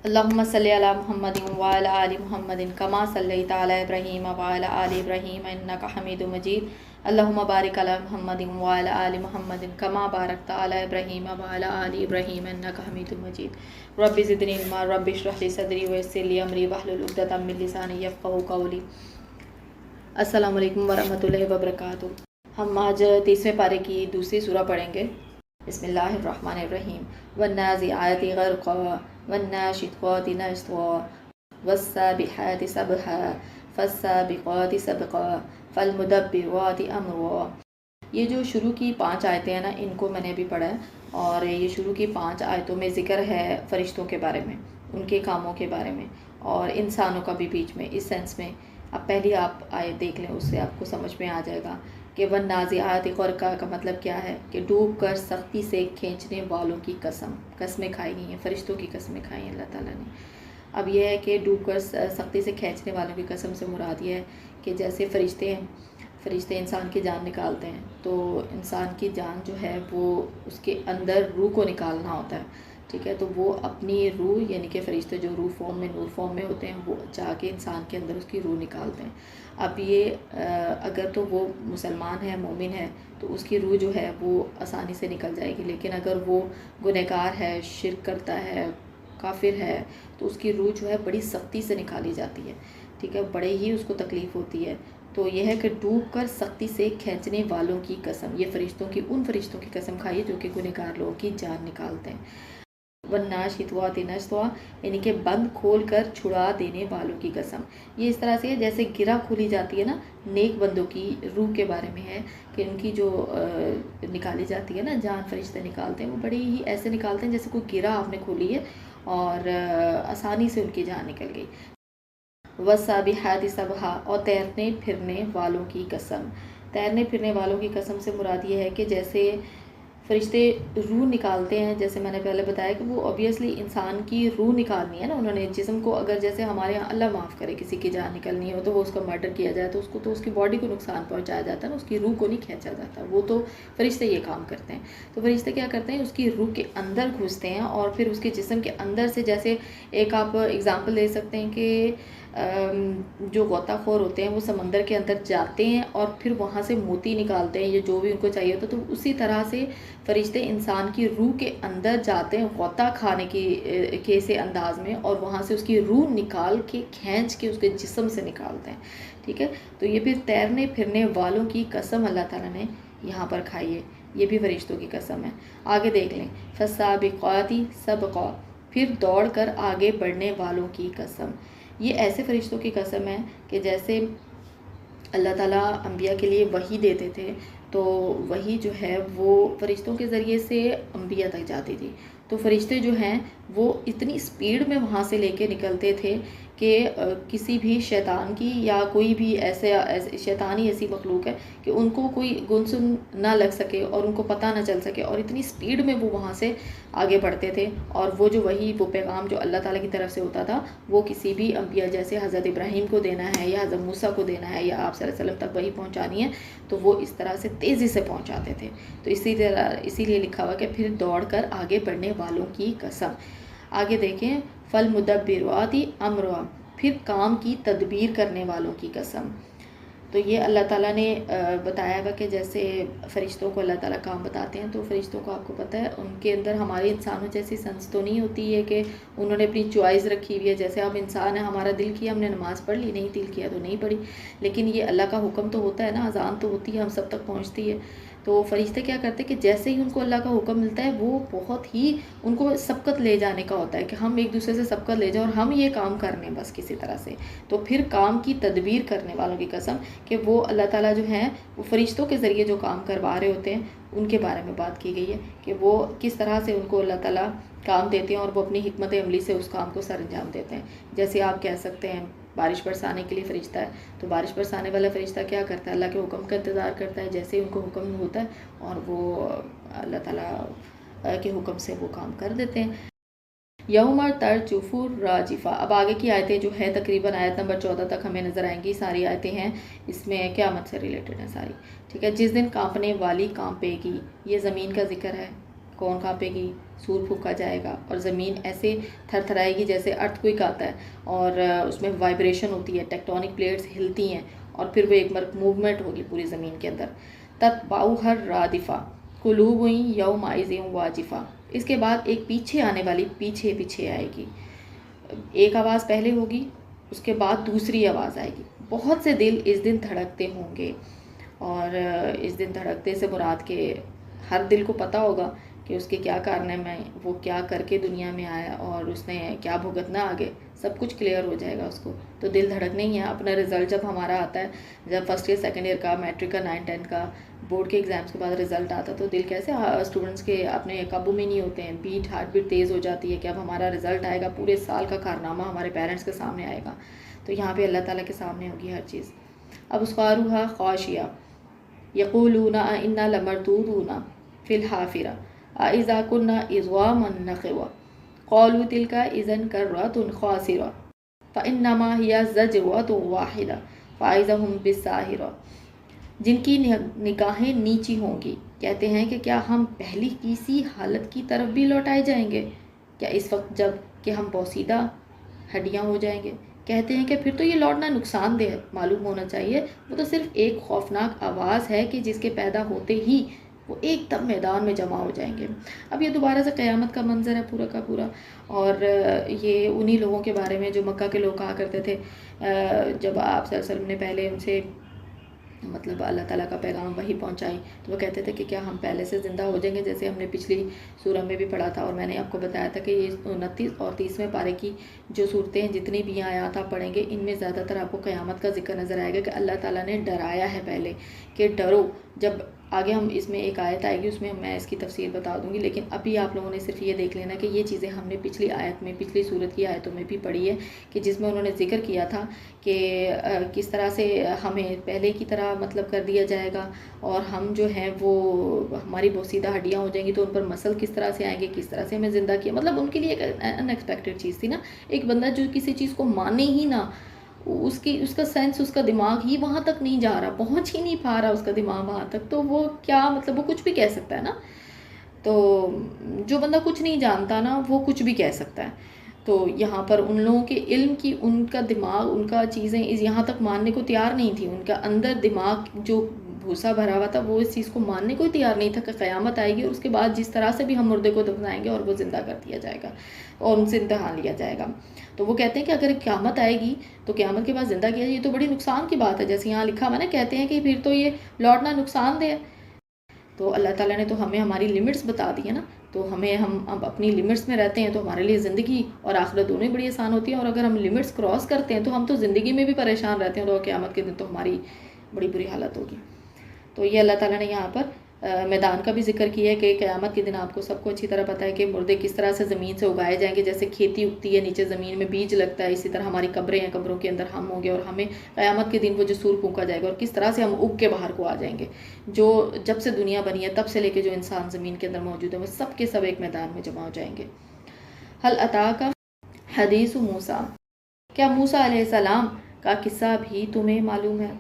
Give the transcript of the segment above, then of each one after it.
اللهم صل على محمد وعلى آل محمد كما صليت على إبراهيم وعلى آل إبراهيم إنك حميد مجيد. اللهم بارك على محمد وعلى آل محمد كما باركت على إبراهيم وعلى آل إبراهيم إنك حميد مجيد. رب زدني علما رب اشرح لي صدري ويسر لي أمري واحلل عقدة من لساني يفقهوا قولي. السلام علیکم ورحمۃ اللہ وبرکاتہ. ہم آج 30ویں پارے کی دوسری سورہ پڑھیں گے. بسم اللہ الرحمن الرحیم. والنازعات غرقا والناشطات نشطا والسابحات سبحا فالسابقات سبقا فالمدبرات امرا. یہ جو شروع کی 5 آیتیں ہیں نا، ان کو میں نے ابھی پڑھا ہے، اور یہ شروع کی 5 آیتوں میں ذکر ہے فرشتوں کے بارے میں، ان کے کاموں کے بارے میں، اور انسانوں کا بھی بیچ میں، اس سینس میں. اب پہلی آپ آیت دیکھ لیں، اس سے آپ کو سمجھ میں آ جائے گا کہ والنازعات غرقا کا مطلب کیا ہے، کہ ڈوب کر سختی سے کھینچنے والوں کی قسمیں کھائی گئی ہیں، فرشتوں کی قسمیں کھائی ہیں اللہ تعالیٰ نے. اب یہ ہے کہ ڈوب کر سختی سے کھینچنے والوں کی قسم سے مراد یہ ہے کہ جیسے فرشتے ہیں، فرشتے انسان کی جان نکالتے ہیں، تو انسان کی جان جو ہے وہ اس کے اندر روح کو نکالنا ہوتا ہے، ٹھیک ہے. تو وہ اپنی روح، یعنی کہ فرشتے جو روح فارم میں، نور فارم میں ہوتے ہیں، وہ جا کے انسان کے اندر اس کی روح نکالتے ہیں. اب یہ اگر تو وہ مسلمان ہے، مومن ہے، تو اس کی روح جو ہے وہ آسانی سے نکل جائے گی. لیکن اگر وہ گنہگار ہے، شرک کرتا ہے، کافر ہے، تو اس کی روح جو ہے بڑی سختی سے نکالی جاتی ہے، ٹھیک ہے، بڑے ہی اس کو تکلیف ہوتی ہے. تو یہ ہے کہ ڈوب کر سختی سے کھینچنے والوں کی قسم، یہ فرشتوں کی، ان فرشتوں کی قسم کھائیے جو کہ گنہگار لوگوں کی جان نکالتے ہیں. والناشطات نشطا، یعنی کہ بند کھول کر چھڑا دینے والوں کی قسم. یہ اس طرح سے ہے جیسے گرہ کھولی جاتی ہے نا، نیک بندوں کی روح کے بارے میں ہے کہ ان کی جو نکالی جاتی ہے نا جان، فرشتے نکالتے ہیں، وہ بڑی ہی ایسے نکالتے ہیں جیسے کوئی گرہ آپ نے کھولی ہے اور آسانی سے ان کی جان نکل گئی. والسابحات سبحا، اور تیرنے پھرنے والوں کی قسم. تیرنے پھرنے والوں کی قسم سے مراد یہ ہے کہ جیسے فرشتے روح نکالتے ہیں، جیسے میں نے پہلے بتایا کہ وہ اوبیسلی انسان کی روح نکالنی ہے نا انہوں نے. جسم کو اگر جیسے ہمارے یہاں اللہ معاف کرے کسی کی جان نکلنی ہو تو وہ اس کا مرڈر کیا جائے تو اس کو، تو اس کی باڈی کو نقصان پہنچایا جاتا ہے نا، اس کی روح کو نہیں کھینچا جاتا. وہ تو فرشتے یہ کام کرتے ہیں. تو فرشتے کیا کرتے ہیں، اس کی روح کے اندر گھستے ہیں اور پھر اس کے جسم کے اندر سے، جیسے ایک آپ اگزامپل دے سکتے ہیں کہ جو غوطہ خور ہوتے ہیں وہ سمندر کے اندر جاتے ہیں اور پھر وہاں سے موتی نکالتے ہیں یا جو بھی ان کو چاہیے ہوتا ہے. تو اسی طرح سے فرشتے انسان کی روح کے اندر جاتے ہیں غوطہ کھانے کے سے انداز میں، اور وہاں سے اس کی روح نکال کے کھینچ کے اس کے جسم سے نکالتے ہیں، ٹھیک ہے. تو یہ پھر تیرنے پھرنے والوں کی قسم اللہ تعالیٰ نے یہاں پر کھائی ہے، یہ بھی فرشتوں کی قسم ہے. آگے دیکھ لیں. فالسابقات سبقا، پھر دوڑ کر آگے بڑھنے والوں کی قسم. یہ ایسے فرشتوں کی قسم ہے کہ جیسے اللہ تعالیٰ انبیاء کے لیے وحی دیتے تھے، تو وحی جو ہے وہ فرشتوں کے ذریعے سے انبیاء تک جاتی تھی. تو فرشتے جو ہیں وہ اتنی سپیڈ میں وہاں سے لے کے نکلتے تھے کہ کسی بھی شیطان کی یا کوئی بھی ایسے شیطانی ایسی مخلوق ہے کہ ان کو کوئی گنسن نہ لگ سکے اور ان کو پتہ نہ چل سکے، اور اتنی سپیڈ میں وہ وہاں سے آگے بڑھتے تھے. اور وہ جو وحی، وہ پیغام جو اللہ تعالیٰ کی طرف سے ہوتا تھا، وہ کسی بھی انبیاء جیسے حضرت ابراہیم کو دینا ہے یا حضرت موسیٰ کو دینا ہے یا آپ صلی اللہ علیہ وسلم تک وحی پہنچانی ہے، تو وہ اس طرح سے تیزی سے پہنچاتے تھے. تو اسی لیے لکھا ہوا کہ پھر دوڑ کر آگے بڑھنے والوں کی قسم. آگے دیکھیں. فالمدبرات امرا، پھر کام کی تدبیر کرنے والوں کی قسم. تو یہ اللہ تعالیٰ نے بتایا ہوا کہ جیسے فرشتوں کو اللہ تعالیٰ کام بتاتے ہیں، تو فرشتوں کو آپ کو پتہ ہے ان کے اندر ہمارے انسانوں جیسی سنس تو نہیں ہوتی ہے کہ انہوں نے اپنی چوائس رکھی ہوئی ہے. جیسے ہم انسان ہیں، ہمارا دل کیا ہم نے نماز پڑھ لی، نہیں دل کیا تو نہیں پڑھی. لیکن یہ اللہ کا حکم تو ہوتا ہے نا، اذان تو ہوتی ہے، ہم سب تک پہنچتی ہے. تو فرشتے کیا کرتے ہیں کہ جیسے ہی ان کو اللہ کا حکم ملتا ہے، وہ بہت ہی ان کو سبقت لے جانے کا ہوتا ہے کہ ہم ایک دوسرے سے سبقت لے جائیں اور ہم یہ کام کرنے بس کسی طرح سے. تو پھر کام کی تدبیر کرنے والوں کی قسم، کہ وہ اللہ تعالیٰ جو ہیں وہ فرشتوں کے ذریعے جو کام کروا رہے ہوتے ہیں ان کے بارے میں بات کی گئی ہے کہ وہ کس طرح سے ان کو اللہ تعالیٰ کام دیتے ہیں اور وہ اپنی حکمت عملی سے اس کام کو سر انجام دیتے ہیں. جیسے آپ کہہ سکتے ہیں بارش برسانے کے لیے فرشتہ ہے، تو بارش برسانے والا فرشتہ کیا کرتا ہے، اللہ کے حکم کا انتظار کرتا ہے، جیسے ہی ان کو حکم ہوتا ہے اور وہ اللہ تعالیٰ کے حکم سے وہ کام کر دیتے ہیں. یوم ترجف الراجفہ. اب آگے کی آیتیں جو ہے تقریباً آیت نمبر 14 تک ہمیں نظر آئیں گی. ساری آیتیں ہیں اس میں قیامت سے ریلیٹڈ ہیں ساری، ٹھیک ہے. جس دن کانپنے والی کانپے گی، یہ زمین کا ذکر ہے. کون کانپے گی؟ سور پھونکا جائے گا اور زمین ایسے تھر تھرائے گی جیسے ارتھ کوئک آتا ہے اور اس میں وائبریشن ہوتی ہے، ٹیکٹونک پلیٹس ہلتی ہیں اور پھر وہ ایک موومنٹ ہوگی پوری زمین کے اندر. تتبعها الرادفہ قلوب یومئذ واجفہ. اس کے بعد ایک پیچھے آنے والی پیچھے آئے گی، ایک آواز پہلے ہوگی، اس کے بعد دوسری آواز آئے گی. بہت سے دل اس دن دھڑکتے ہوں گے، اور اس دن دھڑکتے سے مراد کہ ہر دل کو پتہ ہوگا کہ اس کے کیا کارنامے میں وہ کیا کر کے دنیا میں آیا اور اس نے کیا بھگتنا آگے، سب کچھ کلیئر ہو جائے گا اس کو. تو دل دھڑکنے ہی ہے. اپنا رزلٹ جب ہمارا آتا ہے، جب فرسٹ ایئر سیکنڈ ایئر کا، میٹرک کا، 9 10 کا، بورڈ کے ایگزامس کے بعد رزلٹ آتا ہے تو دل کیسے اسٹوڈنٹس کے اپنے قابو میں نہیں ہوتے ہیں، ہارٹ بیٹ تیز ہو جاتی ہے کہ اب ہمارا رزلٹ آئے گا، پورے سال کا کارنامہ ہمارے پیرنٹس کے سامنے آئے گا. تو یہاں پہ اللہ تعالیٰ کے سامنے ہوگی ہر چیز. اب اسقارها خاشیہ یقولون انا لمردودون فی الحافرہ اذا کنا عظاما نخرہ قالوا تلک اذا کرۃ خاسرہ فانما ہی زجرۃ واحدہ فاذا ہم بالساہرہ. جن کی نگاہیں نیچی ہوں گی کہتے ہیں کہ کیا ہم پہلی کسی حالت کی طرف بھی لوٹائے جائیں گے، کیا اس وقت جب کہ ہم بوسیدہ ہڈیاں ہو جائیں گے. کہتے ہیں کہ پھر تو یہ لوٹنا نقصان دہ ہے. معلوم ہونا چاہیے وہ تو صرف ایک خوفناک آواز ہے کہ جس کے پیدا ہوتے ہی وہ ایک دم میدان میں جمع ہو جائیں گے. اب یہ دوبارہ سے قیامت کا منظر ہے پورا کا پورا، اور یہ انہی لوگوں کے بارے میں جو مکہ کے لوگ کہا کرتے تھے جب آپ صلی اللہ علیہ وسلم نے پہلے ان سے مطلب اللہ تعالیٰ کا پیغام وہی پہنچائی تو وہ کہتے تھے کہ کیا ہم پہلے سے زندہ ہو جائیں گے، جیسے ہم نے پچھلی سورہ میں بھی پڑھا تھا. اور میں نے آپ کو بتایا تھا کہ یہ 29 اور 30ویں پارے کی جو صورتیں ہیں جتنی بھی آیات آپ پڑھیں گے ان میں زیادہ تر آپ کو قیامت کا ذکر نظر آئے گا کہ اللہ تعالیٰ نے ڈرایا ہے پہلے کہ ڈرو. جب آگے ہم اس میں ایک آیت آئے گی اس میں میں اس کی تفسیر بتا دوں گی، لیکن ابھی آپ لوگوں نے صرف یہ دیکھ لینا کہ یہ چیزیں ہم نے پچھلی آیت میں، پچھلی صورت کی آیتوں میں بھی پڑھی ہے کہ جس میں انہوں نے ذکر کیا تھا کہ کس طرح سے ہمیں پہلے کی طرح مطلب کر دیا جائے گا اور ہم جو ہیں وہ ہماری بوسیدہ ہڈیاں ہو جائیں گی تو ان پر مسل کس طرح سے آئیں گے، کس طرح سے ہمیں زندہ کیا. مطلب ان کے لیے ایک ان ایکسپیکٹڈ چیز تھی نا. ایک بندہ جو کسی چیز کو مانے ہی نہ، اس کا سینس، اس کا دماغ ہی وہاں تک نہیں جا رہا، پہنچ ہی نہیں پا رہا اس کا دماغ وہاں تک، تو وہ کیا مطلب وہ کچھ بھی کہہ سکتا ہے نا. تو جو بندہ کچھ نہیں جانتا نا وہ کچھ بھی کہہ سکتا ہے. تو یہاں پر ان لوگوں کے علم کی، ان کا دماغ، ان کا چیزیں یہاں تک ماننے کو تیار نہیں تھی. ان کا اندر دماغ جو بھوسا بھرا ہوا تھا وہ اس چیز کو ماننے کو تیار نہیں تھا کہ قیامت آئے گی اور اس کے بعد جس طرح سے بھی ہم مردے کو دفنائیں گے اور وہ زندہ کر دیا جائے گا اور ان سے امتحان لیا جائے گا. تو وہ کہتے ہیں کہ اگر قیامت آئے گی تو قیامت کے بعد زندہ کیا جائے، یہ تو بڑی نقصان کی بات ہے. جیسے یہاں لکھا ہوا نا، کہتے ہیں کہ پھر تو یہ لوٹنا نقصان دہ ہے. تو اللہ تعالیٰ نے تو ہمیں ہماری لمٹس بتا دی ہے نا، تو ہم اب اپنی لمٹس میں رہتے ہیں تو ہمارے لیے زندگی اور آخرت دونوں ہی بڑی آسان ہوتی ہیں. اور اگر ہم لمٹس کراس کرتے ہیں تو ہم تو زندگی میں بھی پریشان رہتے ہیں، تو قیامت کے دن تو ہماری بڑی بری حالت ہوگی. تو یہ اللہ تعالیٰ نے یہاں پر میدان کا بھی ذکر کیا ہے کہ قیامت کے دن آپ کو سب کو اچھی طرح پتہ ہے کہ مردے کس طرح سے زمین سے اگائے جائیں گے. جیسے کھیتی اگتی ہے نیچے زمین میں، بیج لگتا ہے، اسی طرح ہماری قبریں ہیں، قبروں کے اندر ہم ہوں گے اور ہمیں قیامت کے دن وہ جو سور پھونکا جائے گا اور کس طرح سے ہم اگ کے باہر کو آ جائیں گے. جو جب سے دنیا بنی ہے تب سے لے کے جو انسان زمین کے اندر موجود ہے وہ سب کے سب ایک میدان میں جمع ہو جائیں گے. حل اتاک حدیث موسیٰ، کیا موسیٰ علیہ السلام کا قصہ بھی تمہیں معلوم ہے.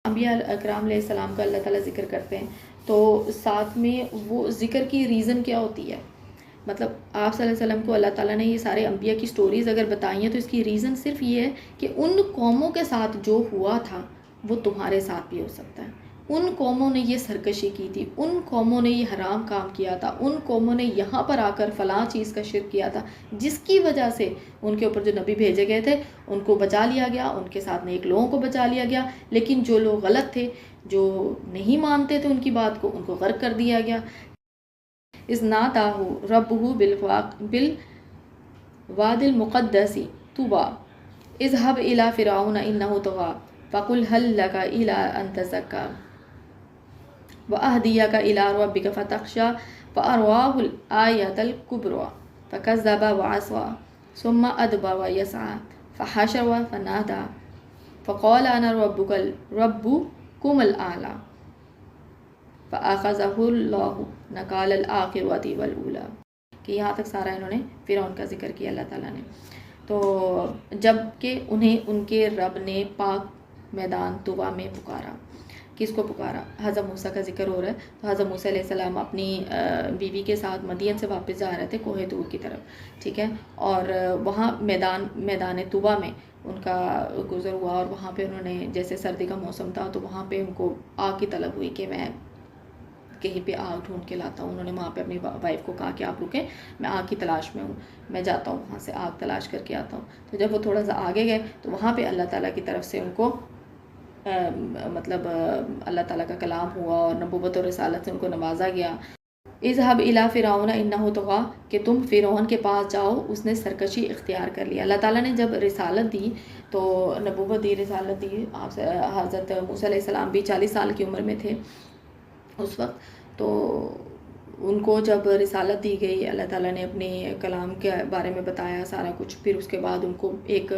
انبیاء اکرام علیہ السلام کا اللہ تعالیٰ ذکر کرتے ہیں تو ساتھ میں وہ ذکر کی ریزن کیا ہوتی ہے. مطلب آپ صلی اللہ علیہ وسلم کو اللہ تعالیٰ نے یہ سارے انبیاء کی سٹوریز اگر بتائی ہیں تو اس کی ریزن صرف یہ ہے کہ ان قوموں کے ساتھ جو ہوا تھا وہ تمہارے ساتھ بھی ہو سکتا ہے. ان قوموں نے یہ سرکشی کی تھی، ان قوموں نے یہ حرام کام کیا تھا، ان قوموں نے یہاں پر آ کر فلاں چیز کا شرک کیا تھا جس کی وجہ سے ان کے اوپر جو نبی بھیجے گئے تھے ان کو بچا لیا گیا، ان کے ساتھ نیک لوگوں کو بچا لیا گیا. لیکن جو لوگ غلط تھے، جو نہیں مانتے تھے ان کی بات کو، ان کو غرق کر دیا گیا. اذ ناداہ ربہ بالواد المقدس طویٰ اذهب الی فرعون انہ طغیٰ فقل هل لک الی ان تزکی وأهدیک الی ربک فتخشی فأراه الآیۃ الکبریٰ فکذب وعصی ثم ادبر یسعی فحشر فنادی فقال انا ربکم الأعلی فأخذہ اللہ نکال الآخرۃ والأولی. کہ یہاں تک سارا انہوں نے فرعون کا ذکر کیا اللہ تعالیٰ نے. تو جب کہ انہیں ان کے رب نے پاک میدان طویٰ میں پکارا کس کو پکارا؟ حضرت موسیٰ کا ذکر ہو رہا ہے. تو حضرت موسیٰ علیہ السلام اپنی بیوی کے ساتھ مدین سے واپس جا رہے تھے کوہ طور کی طرف، ٹھیک ہے، اور وہاں میدان طوبہ میں ان کا گزر ہوا، اور وہاں پہ انہوں نے، جیسے سردی کا موسم تھا تو وہاں پہ ان کو آگ کی طلب ہوئی کہ میں کہیں پہ آگ ڈھونڈ کے لاتا ہوں. انہوں نے وہاں پہ اپنی وائف کو کہا کہ آپ رکیں، میں آگ کی تلاش میں ہوں، میں جاتا ہوں وہاں سے آگ تلاش کر کے آتا ہوں. تو جب وہ تھوڑا سا آگے گئے تو وہاں پہ اللہ تعالیٰ کی طرف سے ان کو اللہ تعالیٰ کا کلام ہوا اور نبوت اور رسالت سے ان کو نوازا گیا. اذهب الى فرعون انه طغى، کہ تم فرعون کے پاس جاؤ، اس نے سرکشی اختیار کر لیا. اللہ تعالیٰ نے جب رسالت دی تو نبوت دی، رسالت دی، حضرت موسیٰ علیہ السلام بھی 40 سال کی عمر میں تھے اس وقت. تو ان کو جب رسالت دی گئی، اللہ تعالیٰ نے اپنے کلام کے بارے میں بتایا سارا کچھ. پھر اس کے بعد ان کو ایک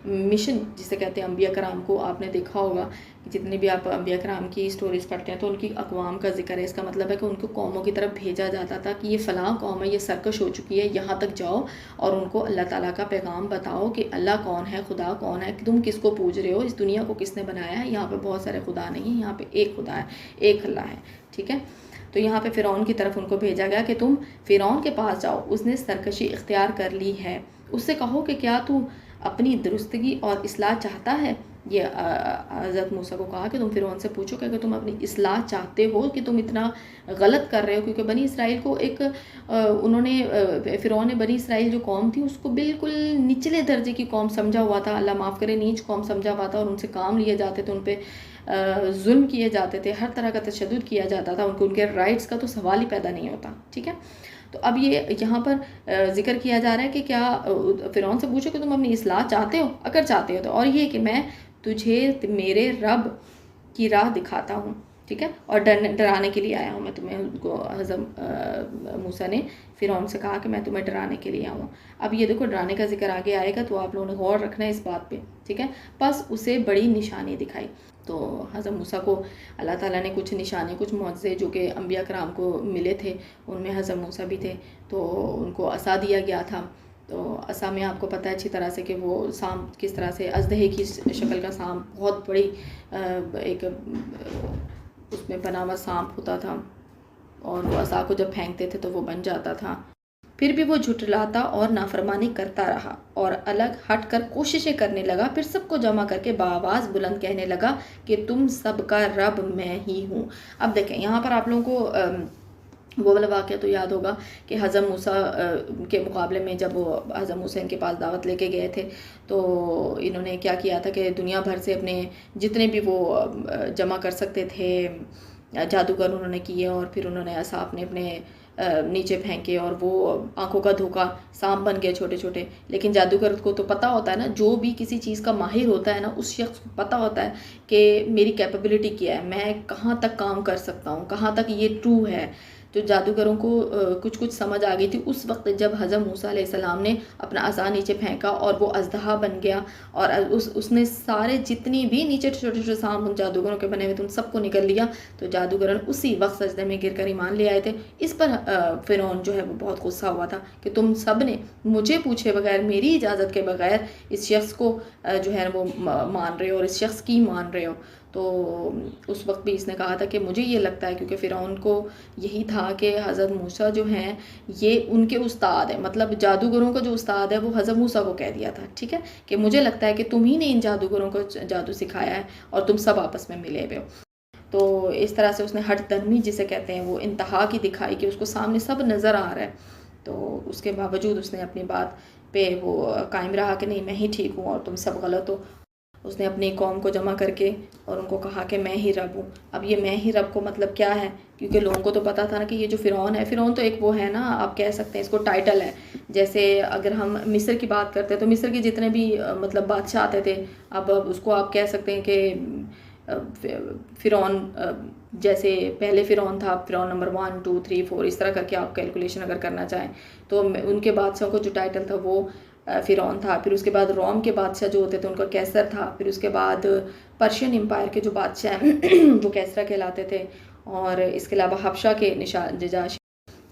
مشن، جسے کہتے ہیں انبیاء کرام کو، آپ نے دیکھا ہوگا جتنی بھی آپ انبیاء کرام کی سٹوریز پڑھتے ہیں تو ان کی اقوام کا ذکر ہے. اس کا مطلب ہے کہ ان کو قوموں کی طرف بھیجا جاتا تھا کہ یہ فلاں قوم ہے، یہ سرکش ہو چکی ہے، یہاں تک جاؤ اور ان کو اللہ تعالیٰ کا پیغام بتاؤ کہ اللہ کون ہے، خدا کون ہے، تم کس کو پوج رہے ہو، اس دنیا کو کس نے بنایا ہے، یہاں پہ بہت سارے خدا نہیں ہیں، یہاں پہ ایک خدا ہے، ایک اللہ ہے، ٹھیک ہے. تو یہاں پہ فرعون کی طرف ان کو بھیجا گیا کہ تم فرعون کے پاس جاؤ، اس نے سرکشی اختیار کر لی ہے، اس سے کہو کہ کیا تو اپنی درستگی اور اصلاح چاہتا ہے. یہ حضرت موسیٰ کو کہا کہ تم فرعون سے پوچھو کہ تم اپنی اصلاح چاہتے ہو کہ تم اتنا غلط کر رہے ہو. کیونکہ بنی اسرائیل کو انہوں نے، فرعون نے بنی اسرائیل جو قوم تھی اس کو بالکل نچلے درجے کی قوم سمجھا ہوا تھا، اللہ معاف کرے، نیچ قوم سمجھا ہوا تھا، اور ان سے کام لیے جاتے تھے، ان پہ ظلم کیے جاتے تھے، ہر طرح کا تشدد کیا جاتا تھا، ان کے رائٹس کا تو سوال ہی پیدا نہیں ہوتا، ٹھیک ہے. تو اب یہ یہاں پر ذکر کیا جا رہا ہے کہ کیا فرعون سے پوچھو کہ تم اپنی اصلاح چاہتے ہو، اگر چاہتے ہو تو، اور یہ کہ میں تجھے میرے رب کی راہ دکھاتا ہوں، ٹھیک ہے، اور ڈرانے کے لیے آیا ہوں میں تمہیں. کو حضرت موسیٰ نے فرعون سے کہا کہ میں تمہیں ڈرانے کے لیے آؤں. اب یہ دیکھو ڈرانے کا ذکر آگے آئے گا تو آپ لوگوں نے غور رکھنا ہے اس بات پہ، ٹھیک ہے. بس اسے بڑی نشانی دکھائی. تو حضرت موسیٰ کو اللہ تعالیٰ نے کچھ نشانے، کچھ معجزے جو کہ انبیاء کرام کو ملے تھے، ان میں حضرت موسیٰ بھی تھے. تو ان کو عصا دیا گیا تھا. تو عصا میں آپ کو پتہ ہے اچھی طرح سے کہ وہ سانپ کس طرح سے، اژدہے کی شکل کا سانپ، بہت بڑی ایک اس میں بنا ہوا سانپ ہوتا تھا، اور وہ عصا کو جب پھینکتے تھے تو وہ بن جاتا تھا. پھر بھی وہ جھٹلاتا اور نافرمانی کرتا رہا اور الگ ہٹ کر کوششیں کرنے لگا. پھر سب کو جمع کر کے بآواز بلند کہنے لگا کہ تم سب کا رب میں ہی ہوں. اب دیکھیں یہاں پر آپ لوگوں کو وہ والا واقعہ تو یاد ہوگا کہ حضرت موسیٰ کے مقابلے میں جب وہ حضرت موسیٰ ان کے پاس دعوت لے کے گئے تھے تو انہوں نے کیا کیا تھا کہ دنیا بھر سے اپنے جتنے بھی وہ جمع کر سکتے تھے جادوگر انہوں نے کیے، اور پھر انہوں نے عصا اپنے نیچے پھینکے اور وہ آنکھوں کا دھوکا سانپ بن گئے چھوٹے چھوٹے. لیکن جادوگر کو تو پتہ ہوتا ہے نا، جو بھی کسی چیز کا ماہر ہوتا ہے نا، اس شخص کو پتہ ہوتا ہے کہ میری کیپیبلٹی کیا ہے، میں کہاں تک کام کر سکتا ہوں، کہاں تک یہ ٹرو ہے. تو جادوگروں کو کچھ سمجھ آ گئی تھی اس وقت جب حضرت موسیٰ علیہ السلام نے اپنا عصا نیچے پھینکا اور وہ اژدہا بن گیا، اور اس نے سارے جتنی بھی نیچے چھوٹے چھوٹے سانپ ان جادوگروں کے بنے ہوئے تھے ان سب کو نکل لیا. تو جادوگرن اسی وقت سجدے میں گر کر ایمان لے آئے تھے. اس پر فرعون جو ہے وہ بہت غصہ ہوا تھا کہ تم سب نے مجھے پوچھے بغیر، میری اجازت کے بغیر اس شخص کو جو ہے وہ مان رہے ہو اور اس شخص کی مان رہے ہو. تو اس وقت بھی اس نے کہا تھا کہ مجھے یہ لگتا ہے، کیونکہ فرعون کو یہی تھا کہ حضرت موسیٰ جو ہیں یہ ان کے استاد ہیں، مطلب جادوگروں کا جو استاد ہے وہ حضرت موسیٰ کو کہہ دیا تھا، ٹھیک ہے، کہ مجھے لگتا ہے کہ تم ہی نے ان جادوگروں کو جادو سکھایا ہے اور تم سب آپس میں ملے ہوئے ہو. تو اس طرح سے اس نے ہٹ درمی جسے کہتے ہیں وہ انتہا کی دکھائی کہ اس کو سامنے سب نظر آ رہا ہے. تو اس کے باوجود اس نے اپنی بات پہ وہ قائم رہا کہ نہیں میں ہی ٹھیک ہوں اور تم سب غلط ہو. اس نے اپنی قوم کو جمع کر کے اور ان کو کہا کہ میں ہی رب ہوں. اب یہ میں ہی رب کو مطلب کیا ہے، کیونکہ لوگوں کو تو پتا تھا نا کہ یہ جو فرعون ہے، فرعون تو ایک وہ ہے نا، آپ کہہ سکتے ہیں اس کو ٹائٹل ہے. جیسے اگر ہم مصر کی بات کرتے ہیں تو مصر کے جتنے بھی مطلب بادشاہ آتے تھے، اب اس کو آپ کہہ سکتے ہیں کہ فرعون جیسے پہلے فرعون تھا، فرعون نمبر 1 2 3 4 اس طرح کر کے آپ کیلکولیشن اگر کرنا چاہیں تو ان کے بادشاہوں کو جو ٹائٹل تھا وہ فرعون تھا. پھر اس کے بعد روم کے بادشاہ جو ہوتے تھے ان کا کیسر تھا. پھر اس کے بعد پرشین امپائر کے جو بادشاہ ہیں وہ کیسرا کہلاتے تھے، اور اس کے علاوہ حبشہ کے نجاشی.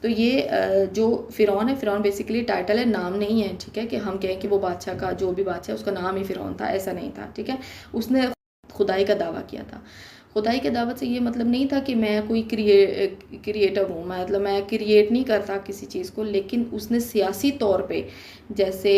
تو یہ جو فرعون ہے، فرعون بیسیکلی ٹائٹل ہے، نام نہیں ہے، ٹھیک ہے، کہ ہم کہیں کہ وہ بادشاہ کا جو بھی بادشاہ اس کا نام ہی فرعون تھا، ایسا نہیں تھا، ٹھیک ہے. اس نے خدائی کا دعویٰ کیا تھا. خدائی کے دعوت سے یہ مطلب نہیں تھا کہ میں کوئی کریٹر ہوں، مطلب میں کریٹ نہیں کرتا کسی چیز کو، لیکن اس نے سیاسی طور پہ، جیسے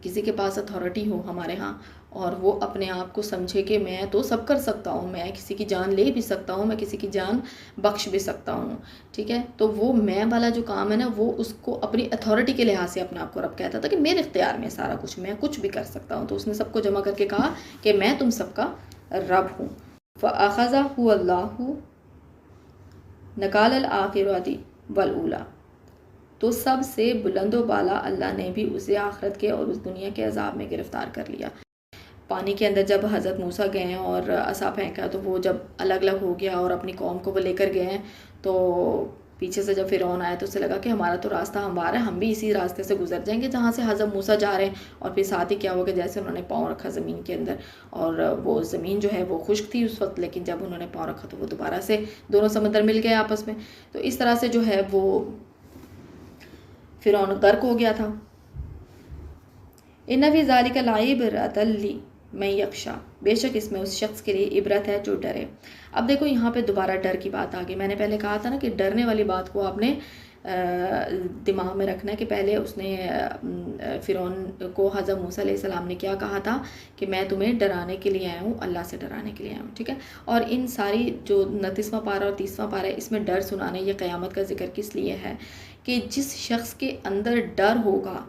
کسی کے پاس اتھارٹی ہو ہمارے ہاں اور وہ اپنے آپ کو سمجھے کہ میں تو سب کر سکتا ہوں، میں کسی کی جان لے بھی سکتا ہوں، میں کسی کی جان بخش بھی سکتا ہوں، ٹھیک ہے، تو وہ میں والا جو کام ہے نا، وہ اس کو اپنی اتھارٹی کے لحاظ سے اپنے آپ کو رب کہتا تھا کہ میرے اختیار میں سارا کچھ، میں کچھ بھی کر سکتا ہوں. تو اس نے سب کو جمع کر کے کہا کہ میں تم سب کا رب ہوں. فَأَخَذَهُ اللَّهُ نَكَالَ الْآخِرَةِ وَالْأُولَىٰ، تو سب سے بلند و بالا اللہ نے بھی اسے آخرت کے اور اس دنیا کے عذاب میں گرفتار کر لیا. پانی کے اندر جب حضرت موسیٰ گئے ہیں اور عصا پھینکا تو وہ جب الگ الگ ہو گیا اور اپنی قوم کو وہ لے کر گئے ہیں، تو پیچھے سے جب فرعون آیا تو اسے لگا کہ ہمارا تو راستہ ہموار ہے، ہم بھی اسی راستے سے گزر جائیں گے جہاں سے حضرت موسیٰ جا رہے ہیں. اور پھر ساتھ ہی کیا ہوا کہ جیسے انہوں نے پاؤں رکھا زمین کے اندر، اور وہ زمین جو ہے وہ خشک تھی اس وقت، لیکن جب انہوں نے پاؤں رکھا تو وہ دوبارہ سے دونوں سمندر مل گئے آپس میں. تو اس طرح سے جو ہے وہ فرعون غرق ہو گیا تھا. اِنَّ فِي ذَلِكَ لَعِبْرَةً لِمَن يَخْشَىٰ، بے شک اس میں اس شخص کے لیے عبرت ہے جو ڈرے. اب دیکھو یہاں پہ دوبارہ ڈر کی بات آ گئی. میں نے پہلے کہا تھا نا کہ ڈرنے والی بات کو آپ نے دماغ میں رکھنا ہے کہ پہلے اس نے فرعون کو حضرت موسیٰ علیہ السلام نے کیا کہا تھا کہ میں تمہیں ڈرانے کے لیے آیا ہوں، اللہ سے ڈرانے کے لیے آیا ہوں، ٹھیک ہے. اور ان ساری جو 29واں پارہ اور 30واں پارہ ہے، اس میں ڈر سنانے، یہ قیامت کا ذکر کس لیے ہے کہ جس شخص کے اندر ڈر ہوگا،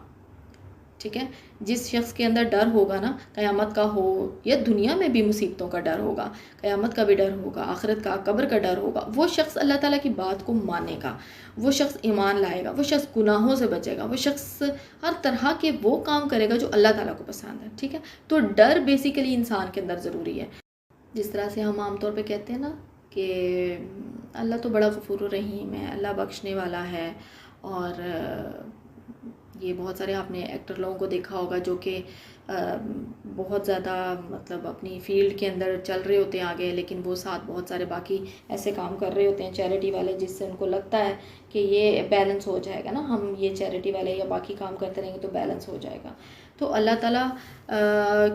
ٹھیک ہے، جس شخص کے اندر ڈر ہوگا نا، قیامت کا ہو یا دنیا میں بھی مصیبتوں کا ڈر ہوگا، قیامت کا بھی ڈر ہوگا، آخرت کا، قبر کا ڈر ہوگا، وہ شخص اللہ تعالیٰ کی بات کو مانے گا، وہ شخص ایمان لائے گا، وہ شخص گناہوں سے بچے گا، وہ شخص ہر طرح کے وہ کام کرے گا جو اللہ تعالیٰ کو پسند ہے، ٹھیک ہے. تو ڈر بیسیکلی انسان کے اندر ضروری ہے. جس طرح سے ہم عام طور پہ کہتے ہیں نا کہ اللہ تو بڑا غفور الرحیم ہے، اللہ بخشنے والا ہے، اور یہ بہت سارے آپ نے ایکٹر لوگوں کو دیکھا ہوگا جو کہ بہت زیادہ مطلب اپنی فیلڈ کے اندر چل رہے ہوتے ہیں آگے، لیکن وہ ساتھ بہت سارے باقی ایسے کام کر رہے ہوتے ہیں چیریٹی والے، جس سے ان کو لگتا ہے کہ یہ بیلنس ہو جائے گا نا، ہم یہ چیریٹی والے یا باقی کام کرتے رہیں گے تو بیلنس ہو جائے گا. تو اللہ تعالیٰ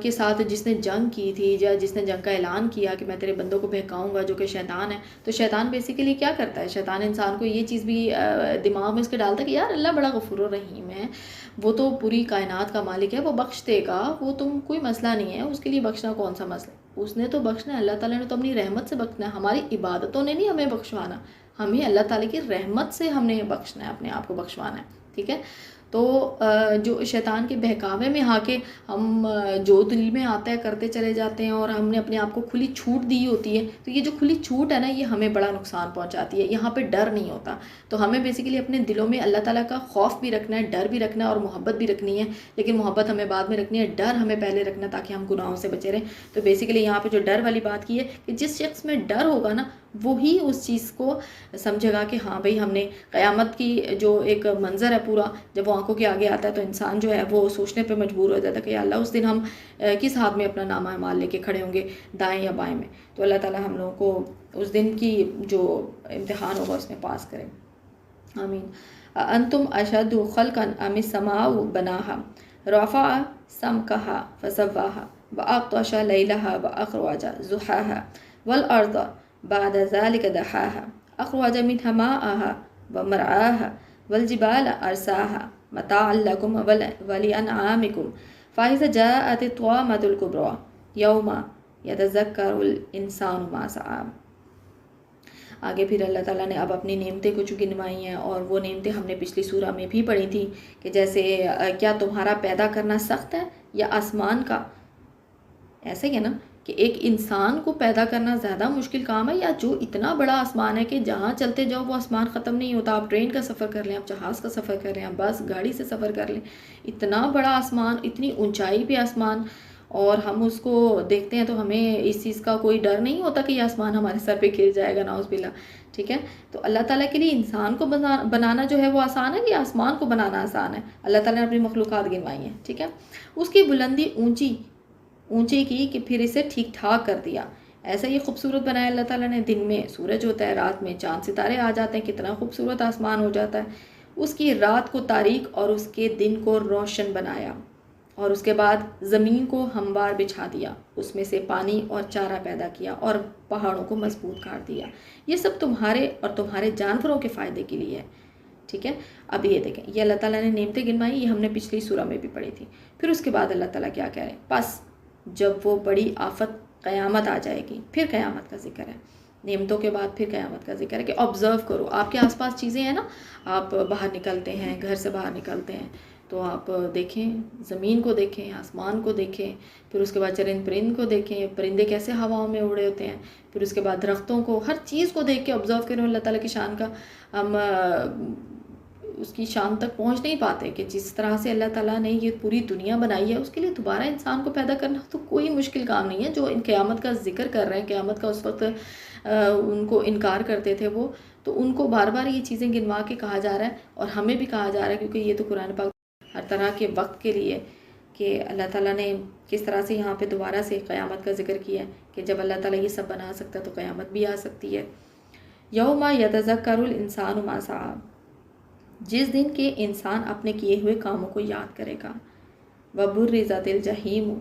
کے ساتھ جس نے جنگ کی تھی یا جس نے جنگ کا اعلان کیا کہ میں تیرے بندوں کو بہکاؤں گا، جو کہ شیطان ہے، تو شیطان بیسیکلی کیا کرتا ہے، شیطان انسان کو یہ چیز بھی دماغ میں اس کے ڈالتا ہے کہ یار اللہ بڑا غفور الرحیم ہے، وہ تو پوری کائنات کا مالک ہے، وہ بخش دے گا، وہ تم کوئی مسئلہ نہیں ہے، اس کے لیے بخشنا کون سا مسئلہ، اس نے تو بخشنا ہے، اللہ تعالیٰ نے تو اپنی رحمت سے بخشنا ہے، ہماری عبادتوں نے نہیں ہمیں بخشوانا، ہمیں اللہ تعالیٰ کی رحمت سے ہم نے بخشنا ہے، اپنے آپ کو بخشوانا ہے، ٹھیک ہے. تو جو شیطان کے بہکاوے میں آ کے ہم جو دل میں آتا ہے کرتے چلے جاتے ہیں، اور ہم نے اپنے آپ کو کھلی چھوٹ دی ہوتی ہے، تو یہ جو کھلی چھوٹ ہے نا، یہ ہمیں بڑا نقصان پہنچاتی ہے. یہاں پہ ڈر نہیں ہوتا، تو ہمیں بیسیکلی اپنے دلوں میں اللہ تعالیٰ کا خوف بھی رکھنا ہے، ڈر بھی رکھنا ہے، اور محبت بھی رکھنی ہے، لیکن محبت ہمیں بعد میں رکھنی ہے، ڈر ہمیں پہلے رکھنا ہے تاکہ ہم گناہوں سے بچے رہیں. تو بیسیکلی یہاں پہ جو ڈر والی بات کی ہے کہ جس شخص میں ڈر ہوگا نا، وہی اس چیز کو سمجھے گا کہ ہاں بھئی ہم نے قیامت کی جو ایک منظر ہے پورا، جب وہ آنکھوں کے آگے آتا ہے تو انسان جو ہے وہ سوچنے پہ مجبور ہو جاتا ہے کہ یا اللہ اس دن ہم کس ہاتھ میں اپنا نامہ اعمال لے کے کھڑے ہوں گے، دائیں یا بائیں میں. تو اللہ تعالیٰ ہم لوگوں کو اس دن کی جو امتحان ہوگا اس میں پاس کرے، آمین. انتم اشد خلقا ام السماء بناها رفع سمكها فسواها واغطش ليلها واخرج ضحاها والارض بعد ذلك دحاها اخرج منها ماءها ومرعاها والجبال ارساها متاعا لكم ولانعامكم فاذا جاءت الطامة الكبرى يوم يتذكر الانسان ما سعى. آگے پھر اللہ تعالیٰ نے اب اپنی نعمتیں کچھ گنوائی ہیں، اور وہ نعمتیں ہم نے پچھلی سورہ میں بھی پڑھی تھی کہ جیسے کیا تمہارا پیدا کرنا سخت ہے یا آسمان کا، ایسے ہی ہے نا کہ ایک انسان کو پیدا کرنا زیادہ مشکل کام ہے، یا جو اتنا بڑا آسمان ہے کہ جہاں چلتے جاؤ وہ آسمان ختم نہیں ہوتا. آپ ٹرین کا سفر کر لیں، آپ جہاز کا سفر کر لیں، آپ بس گاڑی سے سفر کر لیں، اتنا بڑا آسمان، اتنی اونچائی پہ آسمان، اور ہم اس کو دیکھتے ہیں تو ہمیں اس چیز کا کوئی ڈر نہیں ہوتا کہ یہ آسمان ہمارے سر پہ گر جائے گا، نعوذ باللہ، ٹھیک ہے. تو اللہ تعالیٰ کے لیے انسان کو بنانا جو ہے وہ آسان ہے کہ آسمان کو بنانا آسان ہے. اللہ تعالیٰ نے اپنی مخلوقات گنوائی ہیں، ٹھیک ہے. اس کی بلندی اونچی کی کہ پھر اسے ٹھیک ٹھاک کر دیا. ایسا یہ خوبصورت بنایا اللہ تعالیٰ نے، دن میں سورج ہوتا ہے، رات میں چاند ستارے آ جاتے ہیں، کتنا خوبصورت آسمان ہو جاتا ہے. اس کی رات کو تاریک اور اس کے دن کو روشن بنایا. اور اس کے بعد زمین کو ہموار بچھا دیا، اس میں سے پانی اور چارہ پیدا کیا اور پہاڑوں کو مضبوط کاٹ دیا۔ یہ سب تمہارے اور تمہارے جانوروں کے فائدے کے لیے ہے، ٹھیک ہے۔ اب یہ دیکھیں، یہ اللہ تعالیٰ نے نعمتیں گنوائی، یہ ہم نے پچھلی سورہ میں بھی پڑھی تھی۔ پھر اس کے بعد اللہ تعالیٰ کیا کہہ رہے ہیں، پس جب وہ بڑی آفت قیامت آ جائے گی، پھر قیامت کا ذکر ہے، نعمتوں کے بعد پھر قیامت کا ذکر ہے کہ آبزرو کرو، آپ کے آس پاس چیزیں ہیں نا، آپ باہر نکلتے ہیں، گھر سے باہر نکلتے ہیں تو آپ دیکھیں، زمین کو دیکھیں، آسمان کو دیکھیں، پھر اس کے بعد چرند پرند کو دیکھیں، پرندے کیسے ہواؤں میں اڑے ہوتے ہیں، پھر اس کے بعد درختوں کو، ہر چیز کو دیکھ کے آبزرو کریں اللہ تعالیٰ کی شان کا۔ ہم اس کی شان تک پہنچ نہیں پاتے کہ جس طرح سے اللہ تعالیٰ نے یہ پوری دنیا بنائی ہے، اس کے لیے دوبارہ انسان کو پیدا کرنا تو کوئی مشکل کام نہیں ہے۔ جو ان قیامت کا ذکر کر رہے ہیں، قیامت کا اس وقت ان کو انکار کرتے تھے وہ، تو ان کو بار بار یہ چیزیں گنوا کے کہا جا رہا ہے، اور ہمیں بھی کہا جا رہا ہے، کیونکہ یہ تو قرآن پاک ہر طرح کے وقت کے لیے کہ اللہ تعالیٰ نے کس طرح سے یہاں پہ دوبارہ سے قیامت کا ذکر کیا ہے کہ جب اللہ تعالیٰ یہ سب بنا سکتا ہے تو قیامت بھی آ سکتی ہے۔ یوم یتذکر الانسان ما سعی، جس دن کہ انسان اپنے کیے ہوئے کاموں کو یاد کرے گا، وبرزت الجحیم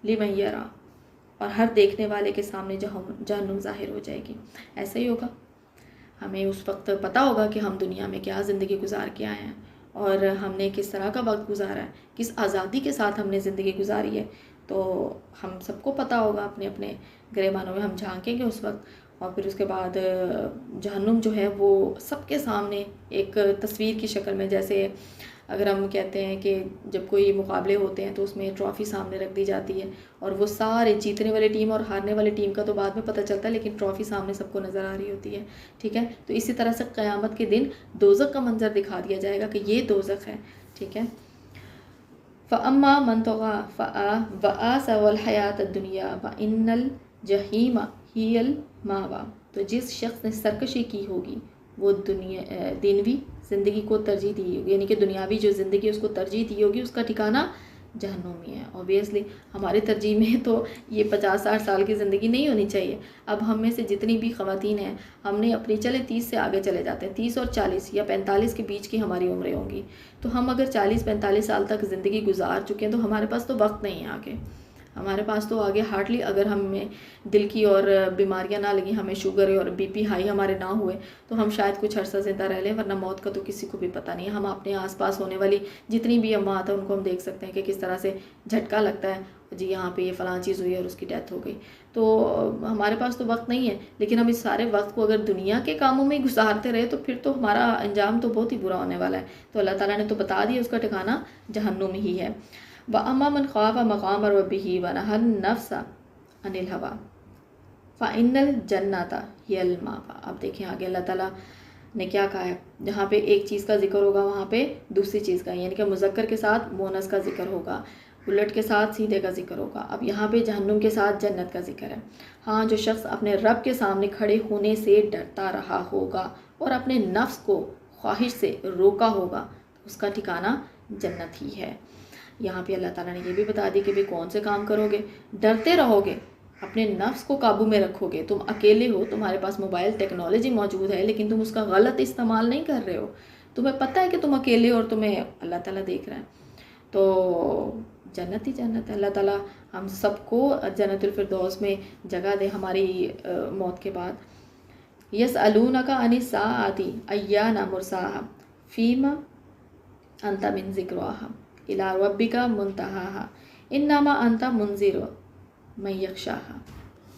لمن یری، اور ہر دیکھنے والے کے سامنے جہنم ظاہر ہو جائے گی۔ ایسا ہی ہوگا، ہمیں اس وقت پتہ ہوگا کہ ہم دنیا میں کیا زندگی گزار کے آئے ہیں اور ہم نے کس طرح کا وقت گزارا ہے، کس آزادی کے ساتھ ہم نے زندگی گزاری ہے، تو ہم سب کو پتہ ہوگا، اپنے اپنے گریبانوں میں ہم جھانکیں گے اس وقت۔ اور پھر اس کے بعد جہنم جو ہے وہ سب کے سامنے ایک تصویر کی شکل میں، جیسے اگر ہم کہتے ہیں کہ جب کوئی مقابلے ہوتے ہیں تو اس میں ٹرافی سامنے رکھ دی جاتی ہے، اور وہ سارے جیتنے والی ٹیم اور ہارنے والی ٹیم کا تو بعد میں پتہ چلتا ہے، لیکن ٹرافی سامنے سب کو نظر آ رہی ہوتی ہے، ٹھیک ہے۔ تو اسی طرح سے قیامت کے دن دوزخ کا منظر دکھا دیا جائے گا کہ یہ دوزخ ہے، ٹھیک ہے۔ فَأَمَّا مَنْ طَغَىٰ وَآثَرَ الْحَيَاةَ الدُّنْيَا فَإِنَّ الْجَحِيمَ هِيَ الْمَأْوَىٰ، تو جس شخص نے سرکشی کی ہوگی وہ دنیاوی زندگی کو ترجیح دی ہوگی، یعنی کہ دنیاوی جو زندگی اس کو ترجیح دی ہوگی، اس کا ٹھکانہ جہنم ہی ہے۔ اوبیسلی ہماری ترجیح میں تو یہ 50-60 سال کی زندگی نہیں ہونی چاہیے۔ اب ہم میں سے جتنی بھی خواتین ہیں، ہم نے اپنی 30 سے آگے چلے جاتے ہیں، 30 اور 40 یا 45 کے بیچ کی ہماری عمریں ہوں گی، تو ہم اگر 40-45 سال تک زندگی گزار چکے ہیں تو ہمارے پاس تو وقت نہیں ہے آگے، ہمارے پاس تو آگے ہارڈلی، اگر ہمیں دل کی اور بیماریاں نہ لگیں، ہمیں شوگر اور بی پی ہائی ہمارے نہ ہوئے، تو ہم شاید کچھ عرصہ زندہ رہ لیں، ورنہ موت کا تو کسی کو بھی پتہ نہیں ہے۔ ہم اپنے آس پاس ہونے والی جتنی بھی اموات ہیں ان کو ہم دیکھ سکتے ہیں کہ کس طرح سے جھٹکا لگتا ہے، جی یہاں پہ یہ فلاں چیز ہوئی اور اس کی ڈیتھ ہو گئی۔ تو ہمارے پاس تو وقت نہیں ہے، لیکن ہم اس سارے وقت کو اگر دنیا کے کاموں میں گزارتے رہے تو پھر تو ہمارا انجام تو بہت ہی برا ہونے والا ہے۔ تو اللہ تعالیٰ نے تو بتا دیا اس کا ٹھکانہ جہنم ہی ہے۔ وَأَمَّا مَنْ خَافَ مَقَامَ رَبِّهِ وَنَهَى النَّفْسَ عَنِ الْهَوَىٰ فَإِنَّ الْجَنَّةَ هِيَ الْمَأْوَىٰ۔ اب دیکھیں آگے اللہ تعالیٰ نے کیا کہا ہے، جہاں پہ ایک چیز کا ذکر ہوگا وہاں پہ دوسری چیز کا، یعنی کہ مذکر کے ساتھ مونس کا ذکر ہوگا، الٹ کے ساتھ سیدھے کا ذکر ہوگا۔ اب یہاں پہ جہنم کے ساتھ جنت کا ذکر ہے۔ ہاں، جو شخص اپنے رب کے سامنے کھڑے ہونے سے ڈرتا رہا ہوگا اور اپنے نفس کو خواہش سے روکا ہوگا، اس کا ٹھکانہ جنت ہی ہے۔ یہاں پہ اللہ تعالیٰ نے یہ بھی بتا دی کہ بھی کون سے کام کرو گے، ڈرتے رہو گے، اپنے نفس کو قابو میں رکھو گے۔ تم اکیلے ہو، تمہارے پاس موبائل ٹیکنالوجی موجود ہے، لیکن تم اس کا غلط استعمال نہیں کر رہے ہو، تمہیں پتہ ہے کہ تم اکیلے ہو اور تمہیں اللہ تعالیٰ دیکھ رہا ہے، تو جنت ہی جنت ہے۔ اللہ تعالیٰ ہم سب کو جنت الفردوس میں جگہ دے ہماری موت کے بعد۔ یسألونک عن الساعۃ ایان مرساها فیما انت من ذکرها الی ربک منتہاها انما انت منذر من یخشاها۔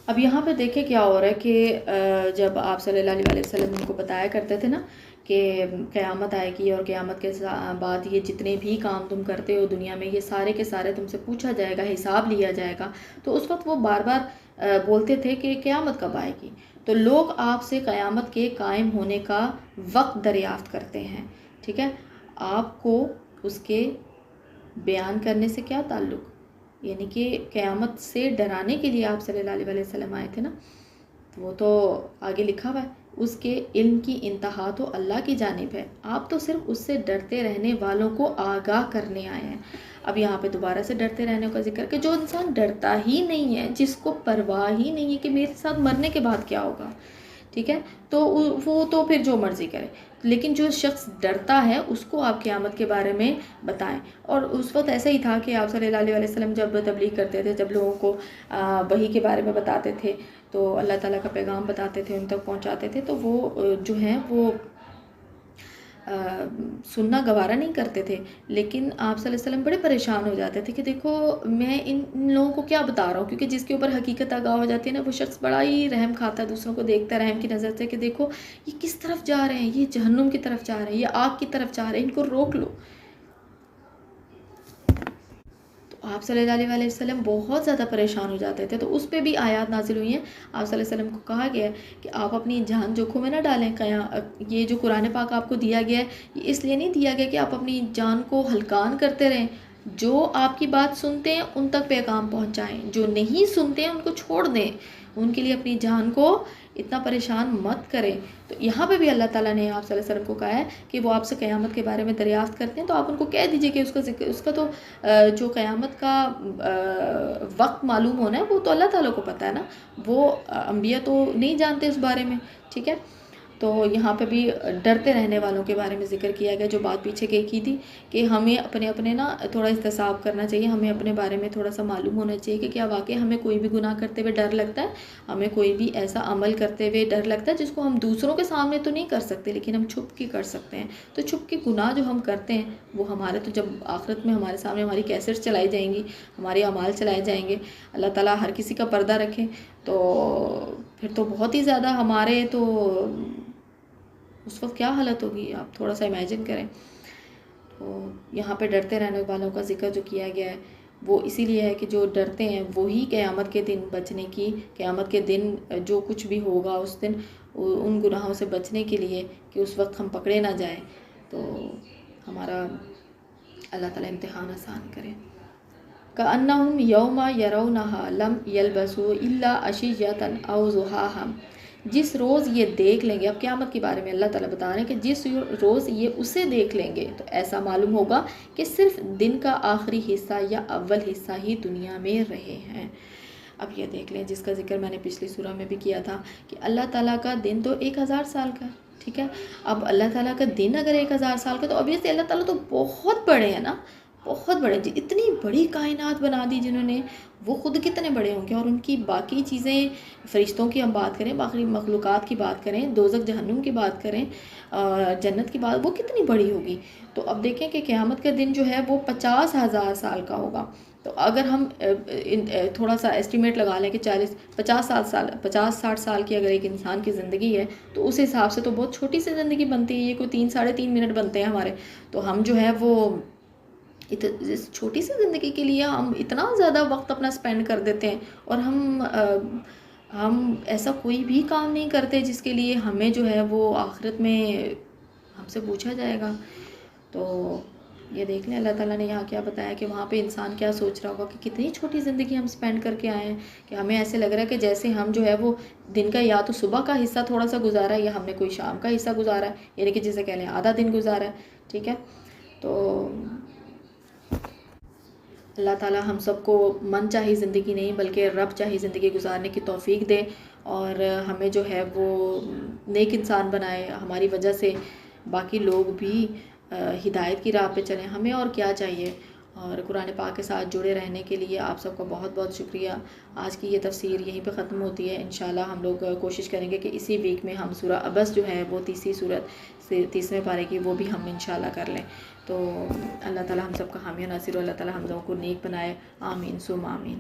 اب یہاں پہ دیکھیں کیا ہو رہا ہے کہ جب آپ صلی اللہ علیہ وسلم ان کو بتایا کرتے تھے نا کہ قیامت آئے گی اور قیامت کے بعد یہ جتنے بھی کام تم کرتے ہو دنیا میں، یہ سارے کے سارے تم سے پوچھا جائے گا، حساب لیا جائے گا، تو اس وقت وہ بار بار بولتے تھے کہ قیامت کب آئے گی۔ تو لوگ آپ سے قیامت کے قائم ہونے کا وقت دریافت کرتے ہیں، ٹھیک ہے۔ آپ کو اس کے بیان کرنے سے کیا تعلق، یعنی کہ قیامت سے ڈرانے کے لیے آپ صلی اللہ علیہ وسلم آئے تھے نا، وہ تو آگے لکھا ہوا ہے، اس کے علم کی انتہا تو اللہ کی جانب ہے، آپ تو صرف اس سے ڈرتے رہنے والوں کو آگاہ کرنے آئے ہیں۔ اب یہاں پہ دوبارہ سے ڈرتے رہنے کا ذکر کہ جو انسان ڈرتا ہی نہیں ہے، جس کو پرواہ ہی نہیں ہے کہ میرے ساتھ مرنے کے بعد کیا ہوگا، ٹھیک ہے، تو وہ تو پھر جو مرضی کرے، لیکن جو شخص ڈرتا ہے اس کو آپ قیامت کے بارے میں بتائیں. اور اس وقت ایسا ہی تھا کہ آپ صلی اللہ علیہ وسلم جب تبلیغ کرتے تھے، جب لوگوں کو وحی کے بارے میں بتاتے تھے، تو اللہ تعالیٰ کا پیغام بتاتے تھے، ان تک پہنچاتے تھے، تو وہ جو ہیں وہ سننا گوارا نہیں کرتے تھے. لیکن آپ صلی اللہ علیہ وسلم بڑے پریشان ہو جاتے تھے کہ دیکھو میں ان لوگوں کو کیا بتا رہا ہوں، کیونکہ جس کے اوپر حقیقت آگاہ ہو جاتی ہے نا، وہ شخص بڑا ہی رحم کھاتا ہے، دوسروں کو دیکھتا ہے رحم کی نظر سے کہ دیکھو یہ کس طرف جا رہے ہیں، یہ جہنم کی طرف جا رہے ہیں، یہ آگ کی طرف جا رہے ہیں، ان کو روک لو. آپ صلی اللہ علیہ وسلم بہت زیادہ پریشان ہو جاتے تھے. تو اس پہ بھی آیات نازل ہوئی ہیں. آپ صلی اللہ علیہ وسلم کو کہا گیا ہے کہ آپ اپنی جان جوکھوں میں نہ ڈالیں. یہ جو قرآن پاک آپ کو دیا گیا ہے، یہ اس لیے نہیں دیا گیا کہ آپ اپنی جان کو ہلکان کرتے رہیں. جو آپ کی بات سنتے ہیں ان تک پیغام پہنچائیں، جو نہیں سنتے ہیں ان کو چھوڑ دیں، ان کے لیے اپنی جان کو اتنا پریشان مت کریں. تو یہاں پہ بھی اللہ تعالیٰ نے آپ صلی اللہ علیہ وسلم کو کہا ہے کہ وہ آپ سے قیامت کے بارے میں دریافت کرتے ہیں، تو آپ ان کو کہہ دیجئے کہ اس کا تو جو قیامت کا وقت معلوم ہونا ہے وہ تو اللہ تعالیٰ کو پتہ ہے نا، وہ انبیاء تو نہیں جانتے اس بارے میں. ٹھیک ہے. تو یہاں پہ بھی ڈرتے رہنے والوں کے بارے میں ذکر کیا گیا، جو بات پیچھے گئی کی تھی کہ ہمیں اپنے نا تھوڑا احتساب کرنا چاہیے، ہمیں اپنے بارے میں تھوڑا سا معلوم ہونا چاہیے کہ کیا واقعی ہمیں کوئی بھی گناہ کرتے ہوئے ڈر لگتا ہے، ہمیں کوئی بھی ایسا عمل کرتے ہوئے ڈر لگتا ہے جس کو ہم دوسروں کے سامنے تو نہیں کر سکتے لیکن ہم چھپ کے کر سکتے ہیں. تو چھپ کے گناہ جو ہم کرتے ہیں وہ ہمارے تو جب آخرت میں ہمارے سامنے ہماری کیسٹ چلائی جائیں گی، ہمارے اعمال چلائے جائیں گے، اللہ تعالیٰ ہر کسی کا پردہ رکھے، تو پھر تو بہت ہی زیادہ ہمارے تو اس وقت کیا حالت ہوگی آپ تھوڑا سا امیجن کریں. تو یہاں پہ ڈرتے رہنے والوں کا ذکر جو کیا گیا ہے وہ اسی لیے ہے کہ جو ڈرتے ہیں وہی قیامت کے دن بچنے کی، قیامت کے دن جو کچھ بھی ہوگا اس دن ان گناہوں سے بچنے کے لیے کہ اس وقت ہم پکڑے نہ جائیں. تو ہمارا اللہ تعالیٰ امتحان آسان کرے. کأنہم یوم یرونہا لم یلبسوا الا عشیۃ او ضحاہا. جس روز یہ دیکھ لیں گے، اب قیامت کے بارے میں اللہ تعالیٰ بتا رہے ہیں کہ جس روز یہ اسے دیکھ لیں گے تو ایسا معلوم ہوگا کہ صرف دن کا آخری حصہ یا اول حصہ ہی دنیا میں رہے ہیں. اب یہ دیکھ لیں، جس کا ذکر میں نے پچھلی سورہ میں بھی کیا تھا کہ اللہ تعالیٰ کا دن تو 1000 سال کا ہے. ٹھیک ہے. اب اللہ تعالیٰ کا دن اگر 1000 سال کا، تو obviously اللہ تعالیٰ تو بہت بڑے ہیں نا، بہت بڑے. اتنی بڑی کائنات بنا دی جنہوں نے، وہ خود کتنے بڑے ہوں گے. اور ان کی باقی چیزیں، فرشتوں کی ہم بات کریں، باقی مخلوقات کی بات کریں، دوزخ جہنم کی بات کریں، جنت کی بات، وہ کتنی بڑی ہوگی. تو اب دیکھیں کہ قیامت کا دن جو ہے وہ 50,000 سال کا ہوگا. تو اگر ہم تھوڑا سا ایسٹیمیٹ لگا لیں کہ 50-60 سال کی اگر ایک انسان کی زندگی ہے تو اس حساب سے تو بہت چھوٹی سی زندگی بنتی ہے. یہ کوئی 3-3.5 منٹ بنتے ہیں ہمارے. تو ہم جو ہے وہ اس چھوٹی سی زندگی کے لیے ہم اتنا زیادہ وقت اپنا سپینڈ کر دیتے ہیں، اور ہم ایسا کوئی بھی کام نہیں کرتے جس کے لیے ہمیں جو ہے وہ آخرت میں ہم سے پوچھا جائے گا. تو یہ دیکھ لیں اللہ تعالیٰ نے یہاں کیا بتایا کہ وہاں پہ انسان کیا سوچ رہا ہوگا کہ کتنی چھوٹی زندگی ہم سپینڈ کر کے آئے ہیں، کہ ہمیں ایسے لگ رہا ہے کہ جیسے ہم جو ہے وہ دن کا یا تو صبح کا حصہ تھوڑا سا گزارا ہے یا ہم نے کوئی شام کا حصہ گزارا ہے، یعنی کہ جسے کہہ لیں آدھا دن گزارا ہے. ٹھیک ہے. تو اللہ تعالیٰ ہم سب کو من چاہی زندگی نہیں بلکہ رب چاہی زندگی گزارنے کی توفیق دے، اور ہمیں جو ہے وہ نیک انسان بنائے، ہماری وجہ سے باقی لوگ بھی ہدایت کی راہ پہ چلیں. ہمیں اور کیا چاہیے. اور قرآن پاک کے ساتھ جڑے رہنے کے لیے آپ سب کا بہت بہت شکریہ. آج کی یہ تفسیر یہیں پہ ختم ہوتی ہے. انشاءاللہ ہم لوگ کوشش کریں گے کہ اسی ویک میں ہم سورہ عبس جو ہے وہ تیسری سورت سے 30ویں پارے کی وہ بھی ہم انشاءاللہ کر لیں. تو اللہ تعالیٰ ہم سب کا حامی و ناصر، اللہ تعالیٰ ہم لوگوں کو نیک بنائے. آمین ثم آمین.